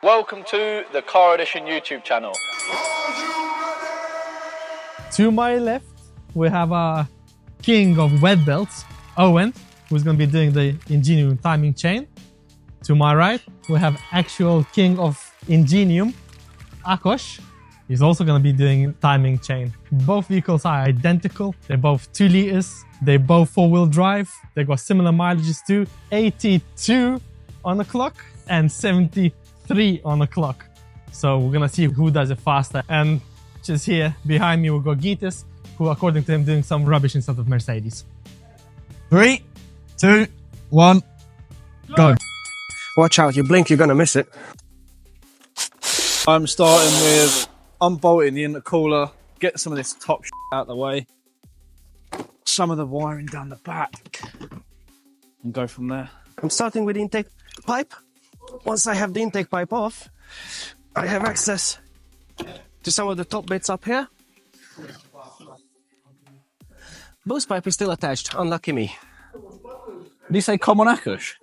Welcome to the Car Edition YouTube channel. To my left, we have a king of wet belts, Owen, who's going to be doing the Ingenium timing chain. To my right, we have actual king of Ingenium, Akosh. He's also going to be doing timing chain. Both vehicles are identical. They're both 2 liters. They're both four-wheel drive. They've got similar mileages too. 82 on the clock and 73 on the clock. So we're going to see who does it faster. And just here behind me, we've got Gitas, who according to him doing some rubbish instead of Mercedes. 3, 2, 1, go. Watch out, you blink, you're gonna miss it. I'm starting with unbolting the intercooler, get some of this top out of the way, some of the wiring down the back, and go from there. I'm starting with the intake pipe. Once I have the intake pipe off, I have access to some of the top bits up here. Boost pipe is still attached, unlucky me. Did you say come on, Akosh?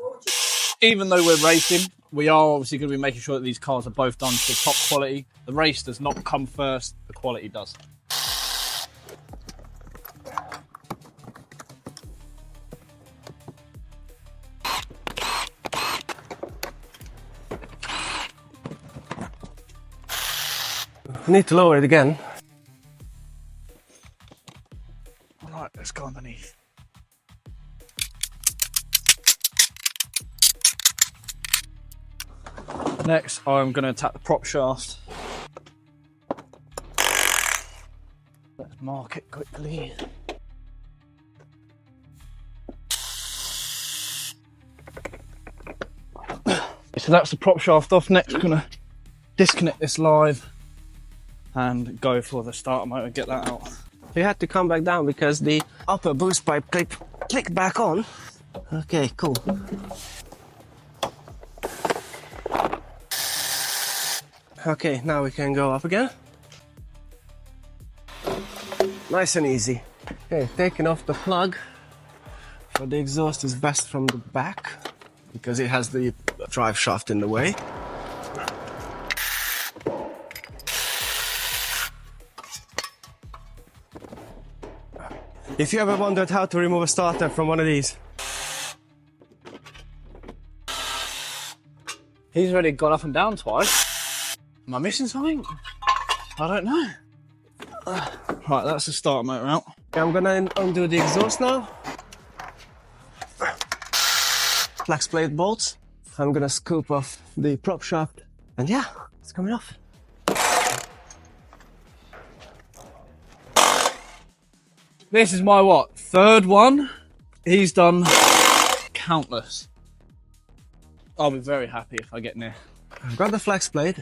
Even though we're racing, we are obviously going to be making sure that these cars are both done to top quality. The race does not come first, the quality does. Need to lower it again. Alright, let's go underneath. Next, I'm going to attack the prop shaft. Let's mark it quickly. So that's the prop shaft off. Next, I'm going to disconnect this live and go for the starter motor, get that out. You had to come back down because the upper boost pipe clicked back on. Okay, cool. Okay, now we can go up again. Nice and easy. Okay, taking off the plug for the exhaust is best from the back because it has the drive shaft in the way. If you ever wondered how to remove a starter from one of these, He's already gone up and down twice. Am I missing something? I don't know. Right, that's the starter motor out. I'm gonna undo the exhaust now. Flex plate bolts. I'm gonna scoop off the prop shaft. And yeah, it's coming off. This is my what? 3rd one? He's done countless. I'll be very happy if I get near. I've got the flex plate.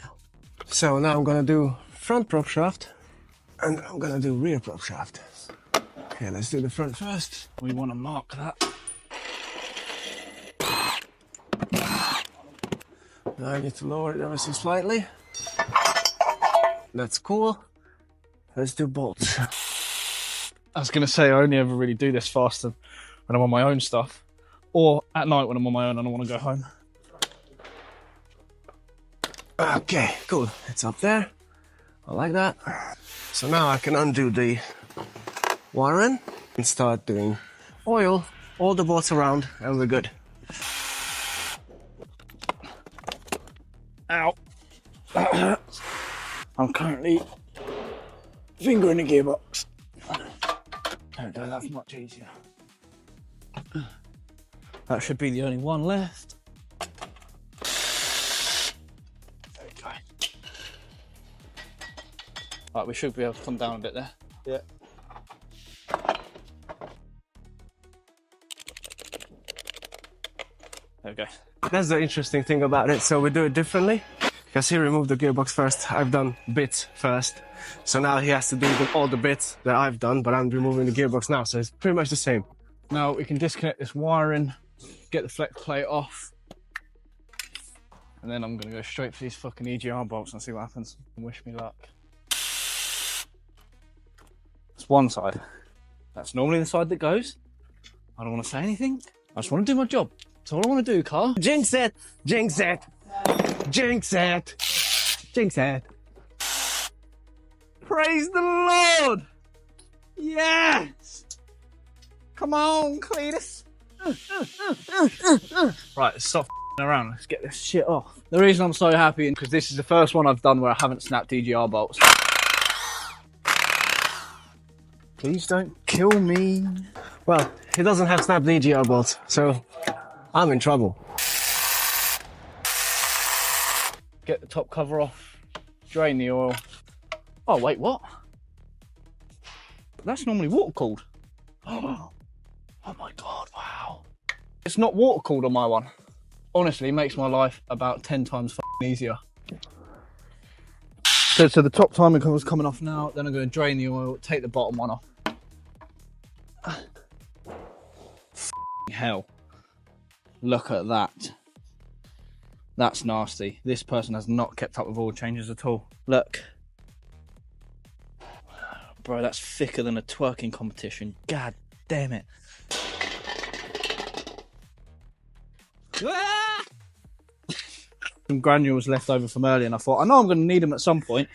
So now I'm gonna do front prop shaft. And I'm gonna do rear prop shaft. Okay, let's do the front first. We want to mark that. Now I need to lower it ever so slightly. That's cool. Let's do bolts. I was going to say I only ever really do this faster when I'm on my own stuff. Or at night when I'm on my own and I want to go home. Okay, cool. It's up there. I like that. So now I can undo the wiring and start doing oil all the bolts around and we're good. Ow. I'm currently fingering the gearbox. There we go, that's much easier. That should be the only one left. There we go. Right, we should be able to come down a bit there. Yeah. There we go. That's the interesting thing about it. So we do it differently. Because he removed the gearbox first, I've done bits first. So now he has to do all the bits that I've done, but I'm removing the gearbox now, so it's pretty much the same. Now we can disconnect this wiring, get the flex plate off, and then I'm going to go straight for these fucking EGR bolts and see what happens. And wish me luck. That's one side. That's normally the side that goes. I don't want to say anything. I just want to do my job. That's all I want to do, car. Jinx it! Jinx it! Jinx it! Jinx it! Praise the Lord! Yes! Come on, Cletus. Right, stop around. Let's get this shit off. The reason I'm so happy is because this is the first one I've done where I haven't snapped DGR bolts. Please don't kill me. Well, he doesn't have snap DGR bolts, so I'm in trouble. Get the top cover off. Drain the oil. Oh, wait, what? That's normally water cooled. Oh my God, wow. It's not water cooled on my one. Honestly, it makes my life about 10 times easier. So the top timing cover's coming off now, then I'm going to drain the oil, take the bottom one off. Hell. Look at that. That's nasty. This person has not kept up with oil changes at all. Look. Bro, that's thicker than a twerking competition. God damn it. Some granules left over from earlier and I thought, I know I'm going to need them at some point.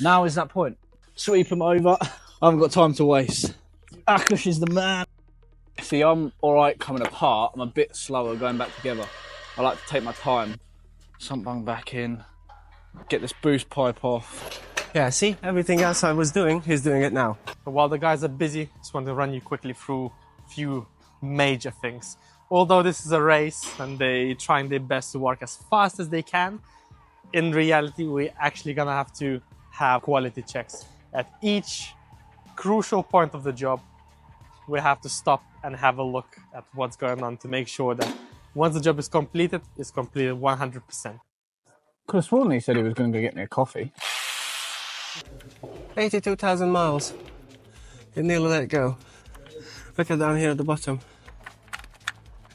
Now is that point. Sweep them over. I haven't got time to waste. Akash is the man. See, I'm alright coming apart. I'm a bit slower going back together. I like to take my time. Sump bung back in. Get this boost pipe off. Yeah, see? Everything else I was doing, he's doing it now. So while the guys are busy, just want to run you quickly through a few major things. Although this is a race and they trying their best to work as fast as they can, in reality, we're actually gonna have to have quality checks at each crucial point of the job. We have to stop and have a look at what's going on to make sure that once the job is completed, it's completed 100%. Could have sworn he said he was going to go get me a coffee. 82,000 miles. You nearly let it go. Look at down here at the bottom.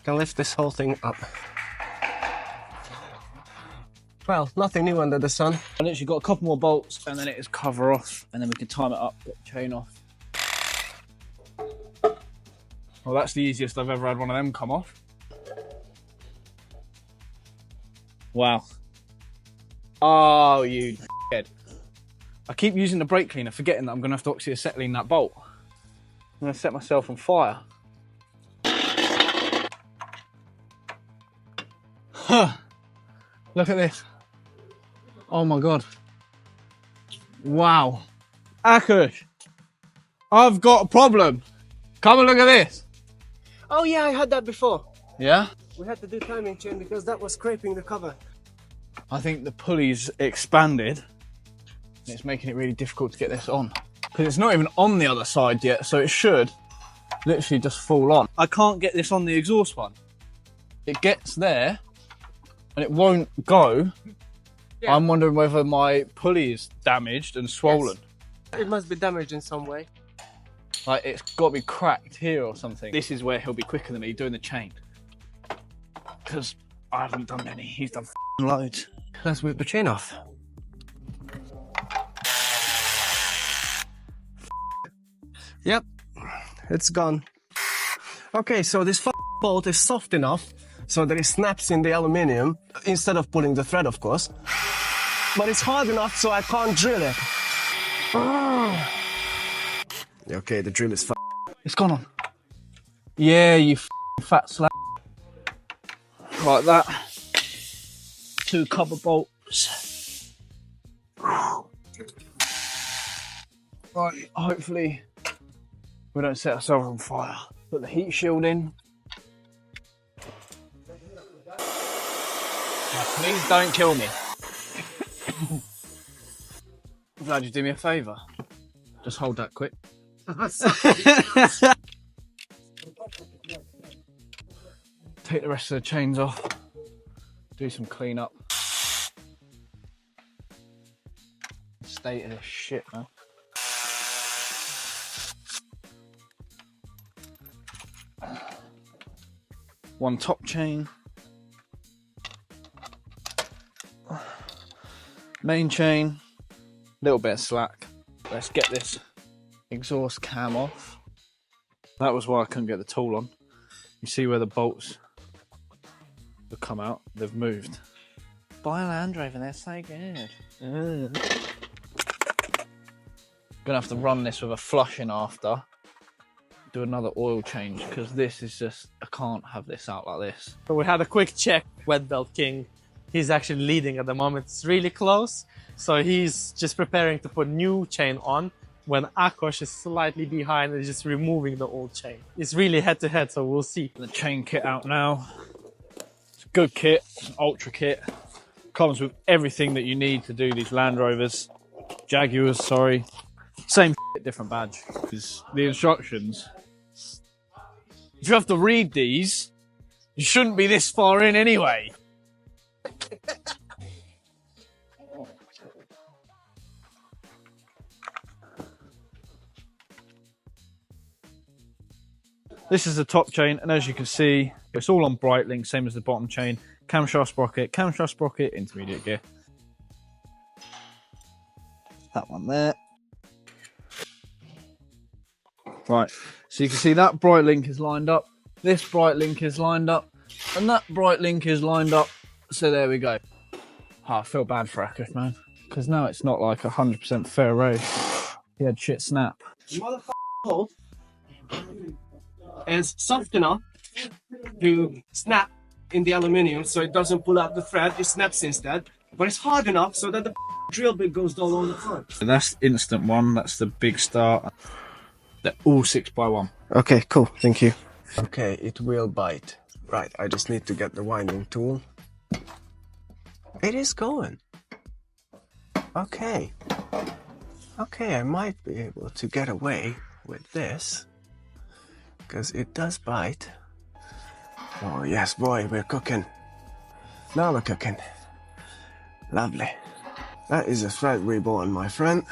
Can lift this whole thing up. Well, nothing new under the sun. I literally got a couple more bolts and then it is cover off and then we can time it up, get the chain off. Well, that's the easiest I've ever had one of them come off. Wow. Oh, you dickhead. I keep using the brake cleaner, forgetting that I'm going to have to oxyacetylene that bolt. I'm going to set myself on fire. Huh. Look at this. Oh my God. Wow. Akash, I've got a problem. Come and look at this. Oh yeah, I had that before. Yeah? We had to do timing chain because that was scraping the cover. I think the pulley's expanded. And it's making it really difficult to get this on. Because it's not even on the other side yet, so it should literally just fall on. I can't get this on the exhaust one. It gets there and it won't go. Yeah. I'm wondering whether my pulley is damaged and swollen. Yes. It must be damaged in some way. Like it's got to be cracked here or something. This is where he'll be quicker than me doing the chain. Because I haven't done any. He's done loads. Let's whip the chain off. Yep, it's gone. Okay, so this bolt is soft enough so that it snaps in the aluminium instead of pulling the thread, of course. But it's hard enough so I can't drill it. Okay, the drill is It's gone on. Yeah, you fat slap. Like that. 2 copper bolts. Right, hopefully we don't set ourselves on fire. Put the heat shield in. Now, please don't kill me. I'm glad you do me a favour. Just hold that quick. Take the rest of the chains off. Do some clean up. State of this shit, man. One top chain. Main chain. Little bit of slack. Let's get this exhaust cam off. That was why I couldn't get the tool on. You see where the bolts have come out? They've moved. buy a Land Rover, they're so good. Gonna have to run this with a flushing after. Do another oil change, because this is just, I can't have this out like this. So we had a quick check. Wet Belt King, he's actually leading at the moment. It's really close. So he's just preparing to put new chain on when Akos is slightly behind and just removing the old chain. It's really head to head, so we'll see. The chain kit out now. It's a good kit, it's an ultra kit. Comes with everything that you need to do these Land Rovers. Jaguars, sorry. Same different badge. Because the instructions, if you have to read these, you shouldn't be this far in anyway. This is the top chain, and as you can see, it's all on Breitling, same as the bottom chain. Camshaft sprocket, intermediate gear. That one there. Right, so you can see that Breitling is lined up, this Breitling is lined up, and that Breitling is lined up. So there we go. Oh, I feel bad for Akos, man, because now it's not like 100% fair race. He had shit snap. Motherfucker is soft enough to snap in the aluminium, so it doesn't pull out the thread, it snaps instead. But it's hard enough so that the drill bit goes down on the front. So that's instant one, that's the big start. They're all 6x1. Okay, cool, thank you. Okay, it will bite. Right, I just need to get the winding tool. It is going. Okay. Okay, I might be able to get away with this, because it does bite. Oh yes, boy, we're cooking. Now we're cooking. Lovely. That is a thread reborn, my friend.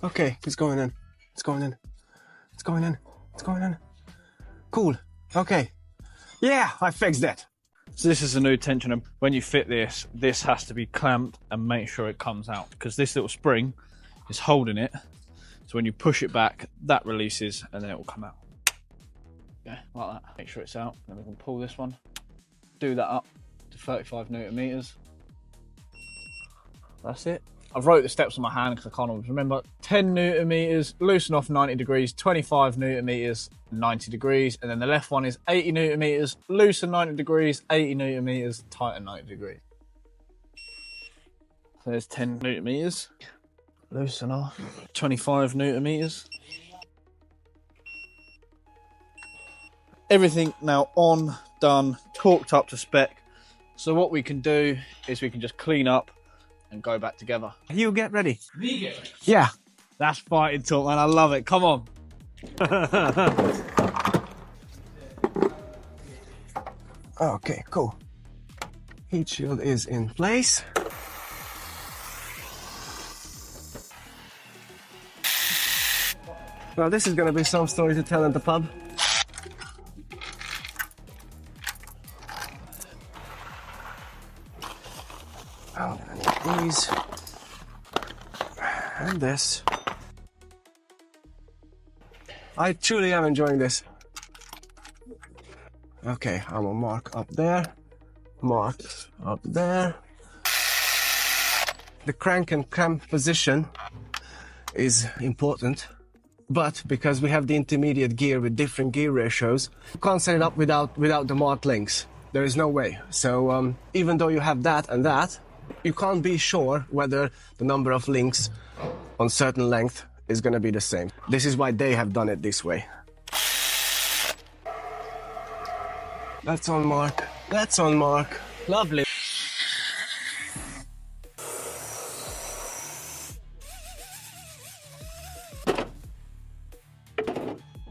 Okay, it's going in. It's going in. It's going in. It's going in. Cool. Okay. Yeah, I fixed it. So this is a new tensioner. When you fit this, this has to be clamped and make sure it comes out, because this little spring is holding it. So when you push it back, that releases and then it will come out. Yeah, like that. Make sure it's out. Then we can pull this one, do that up to 35 Newton meters. That's it. I've wrote the steps on my hand because I can't always remember. 10 Newton meters, loosen off 90 degrees, 25 Newton meters, 90 degrees. And then the left one is 80 Newton meters, loosen 90 degrees, 80 Newton meters, tighten 90 degrees. So there's 10 Newton meters, loosen off, 25 Newton meters. Everything now on, done, torqued up to spec. So what we can do is we can just clean up and go back together. You get ready. Me get ready? Yeah. That's fighting talk, man. I love it. Come on. Okay, cool. Heat shield is in place. Well, this is gonna be some story to tell at the pub. I'm gonna need these and this. I truly am enjoying this. Okay, I'm gonna mark up there, mark up there. The crank and clamp position is important, but because we have the intermediate gear with different gear ratios, you can't set it up without the marked links. There is no way. So even though you have that and that, you can't be sure whether the number of links on certain length is going to be the same. This is why they have done it this way. That's on mark. That's on mark. Lovely.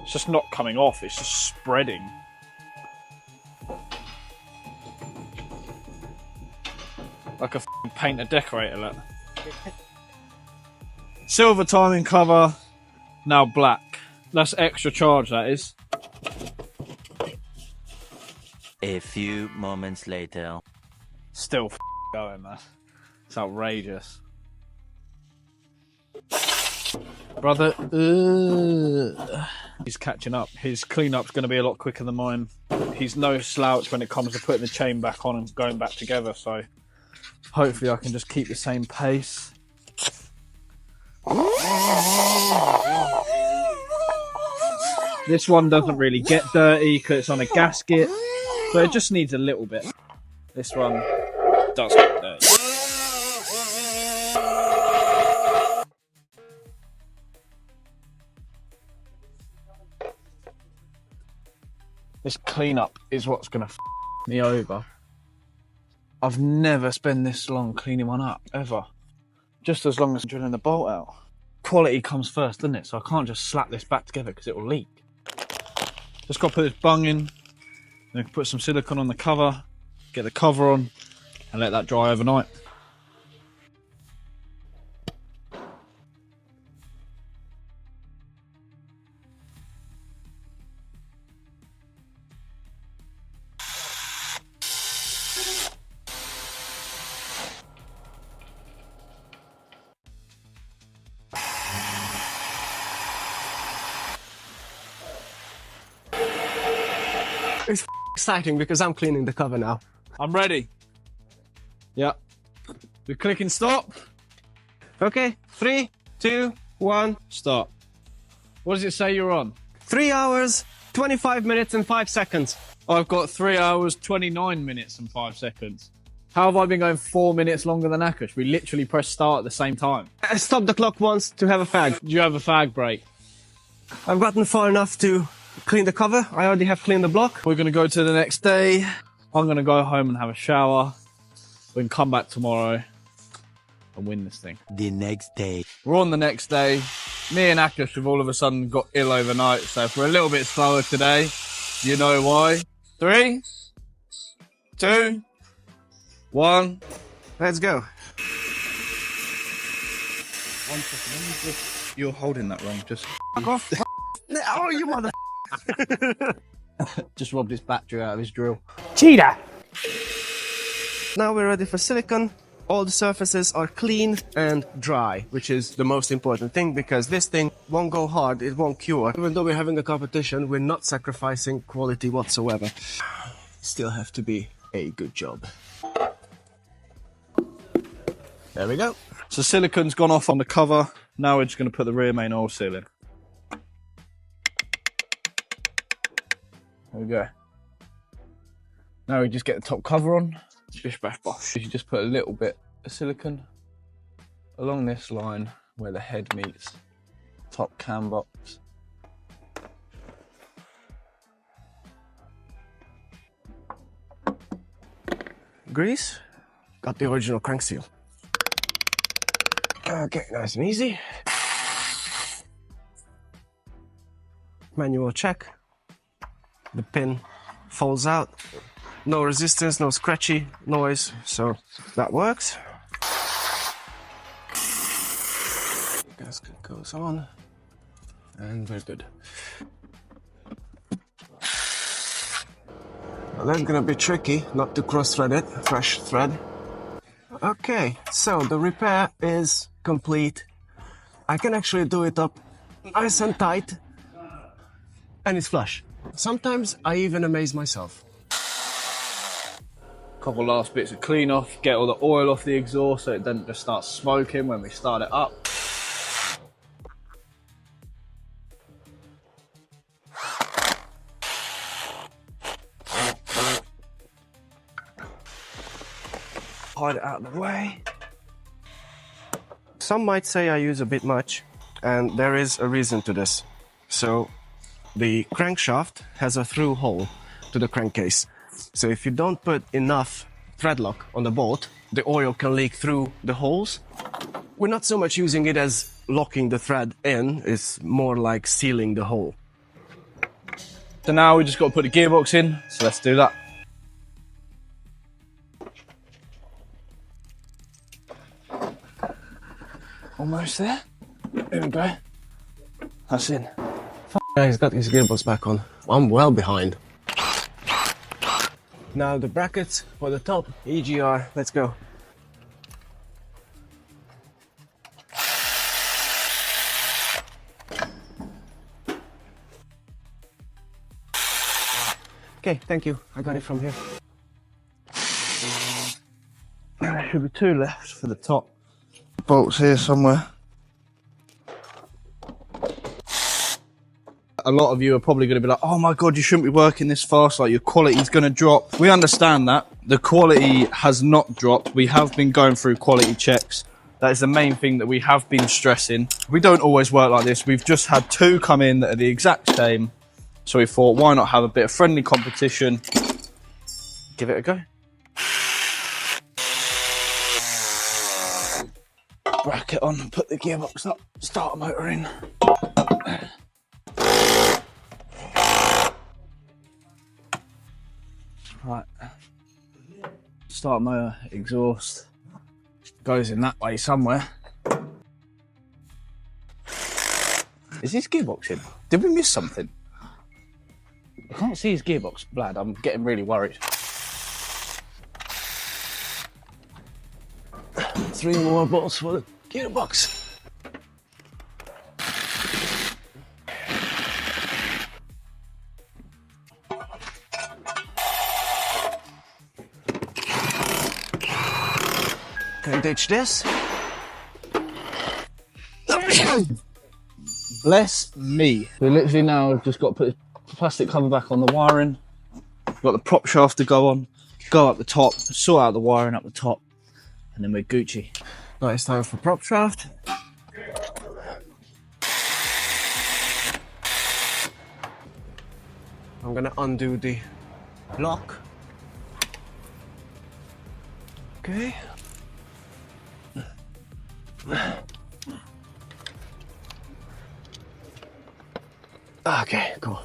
It's just not coming off. It's just spreading. Like a f***ing painter decorator, look. Silver timing cover, now black. That's extra charge, that is. A few moments later. Still f***ing going, man. It's outrageous. Brother, he's catching up. His cleanup's going to be a lot quicker than mine. He's no slouch when it comes to putting the chain back on and going back together, so Hopefully I can just keep the same pace. This one doesn't really get dirty because it's on a gasket, but it just needs a little bit. This one does get dirty. This cleanup is what's gonna f me over. I've never spent this long cleaning one up, ever. Just as long as drilling the bolt out. Quality comes first, doesn't it? So I can't just slap this back together because it will leak. Just got to put this bung in, then put some silicone on the cover, get the cover on, and let that dry overnight. It's exciting because I'm cleaning the cover now. I'm ready. Yeah. We're clicking stop. Okay, 3, 2, 1. Stop. What does it say you're on? 3 hours, 25 minutes and 5 seconds. I've got 3 hours, 29 minutes and 5 seconds. How have I been going 4 minutes longer than Akash? We literally press start at the same time. I stopped the clock once to have a fag. Do you have a fag break? I've gotten far enough to clean the cover. I already have cleaned the block. We're going to go to the next day. I'm going to go home and have a shower. We can come back tomorrow and win this thing. The next day. We're on the next day. Me and Akash have all of a sudden got ill overnight, so if we're a little bit slower today, you know why. 3, 2, 1. Let's go. 1 second. You're holding that wrong. Just Fuck off. Oh, you mother. just robbed his battery out of his drill. Cheetah. Now we're ready for silicone. All the surfaces are clean and dry, which is the most important thing because this thing won't go hard, it won't cure. Even though we're having a competition, we're not sacrificing quality whatsoever. Still have to be a good job. There we go. So silicone's gone off on the cover. Now we're just going to put the rear main oil seal in. There we go. Now we just get the top cover on. Bish bash bosh. You just put a little bit of silicone along this line where the head meets top cam box. Grease. Got the original crank seal. Okay, nice and easy. Manual check. The pin falls out. No resistance, no scratchy noise, so that works. Gasket goes on, and we're good. Now that's gonna be tricky, not to cross-thread it, fresh thread. Okay, so the repair is complete. I can actually do it up nice and tight, and it's flush. Sometimes I even amaze myself. Couple last bits of clean off, get all the oil off the exhaust so it doesn't just start smoking when we start it up. Hide it out of the way. Some might say I use a bit much, and there is a reason to this. So, the crankshaft has a through hole to the crankcase. So if you don't put enough thread lock on the bolt, the oil can leak through the holes. We're not so much using it as locking the thread in, it's more like sealing the hole. So now we just got to put the gearbox in, so let's do that. Almost there. There we go. That's in. Yeah, he's got his gearbox back on. I'm well behind. Now the brackets for the top, EGR, let's go. Okay, thank you. I got it from here. Should be 2 left for the top. Bolts here somewhere. A lot of you are probably going to be like, oh my god, you shouldn't be working this fast, like your quality's going to drop. We understand that. The quality has not dropped. We have been going through quality checks. That is the main thing that we have been stressing. We don't always work like this. We've just had 2 come in that are the exact same. So we thought, why not have a bit of friendly competition? Give it a go. Bracket on, put the gearbox up, start motor in. Right, start motor, exhaust, goes in that way somewhere. Is this gearbox in? Did we miss something? I can't see his gearbox, Vlad, I'm getting really worried. 3 more bolts for the gearbox. Can I ditch this? Bless me. We literally now just got to put the plastic cover back on the wiring. We've got the prop shaft to go on, go up the top, sort out the wiring up the top, and then we're Gucci. Right, it's time for prop shaft. I'm gonna undo the lock. Okay. Okay, cool.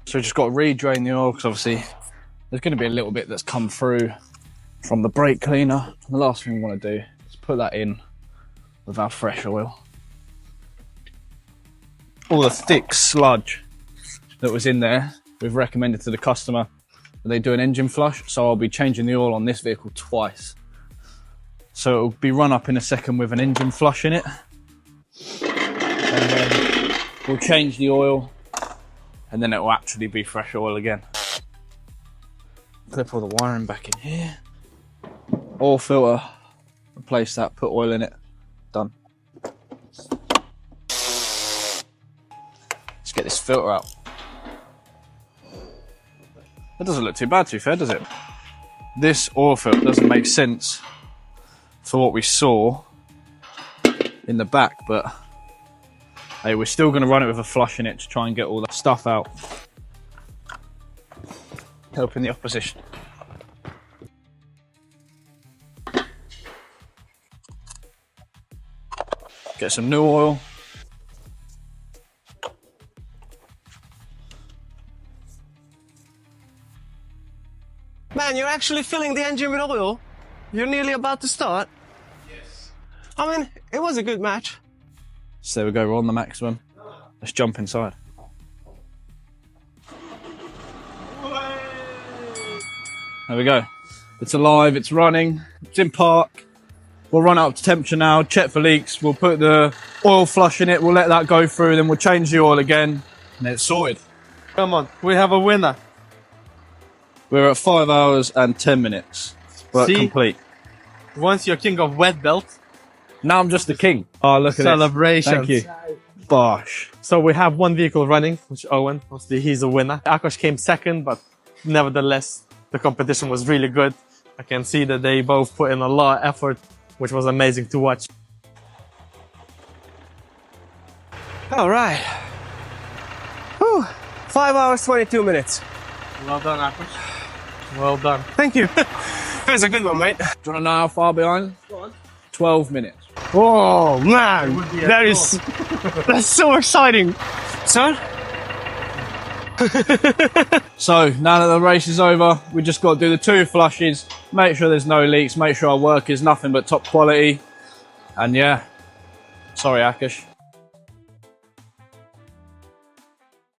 So we just got to re-drain the oil because obviously there's going to be a little bit that's come through from the brake cleaner. And the last thing we want to do is put that in with our fresh oil. All the thick sludge that was in there, we've recommended to the customer that they do an engine flush. So I'll be changing the oil on this vehicle twice. So it'll be run up in a second with an engine flush in it. And then we'll change the oil, and then it will actually be fresh oil again. Clip all the wiring back in here. Oil filter, replace that, put oil in it, done. Let's get this filter out. That doesn't look too bad, to be fair, does it? This oil filter doesn't make sense for what we saw in the back, but hey, we're still going to run it with a flush in it to try and get all the stuff out. Helping the opposition. Get some new oil. Man, you're actually filling the engine with oil? You're nearly about to start? Yes. I mean, it was a good match. So there we go, we're on the maximum. Let's jump inside. There we go. It's alive, it's running, it's in park. We'll run it up to temperature now, check for leaks. We'll put the oil flush in it, we'll let that go through, then we'll change the oil again, and it's sorted. Come on, we have a winner. We're at 5 hours and 10 minutes. Work complete. Once you're king of wet belt, Now I'm just the king. Oh, look at celebrations. this. Thank you. Bosh. So we have one vehicle running, which Owen, obviously he's a winner. Akash came second, but nevertheless, the competition was really good. I can see that they both put in a lot of effort, which was amazing to watch. All right. Whew. 5 hours, 22 minutes. Well done, Akash. Well done. Thank you. It was a good one, mate. Do you want to know how far behind? 12 minutes. Oh, man. That's so exciting. Son? So now that the race is over, we just got to do the 2 flushes, make sure there's no leaks, make sure our work is nothing but top quality. And yeah, sorry Akash,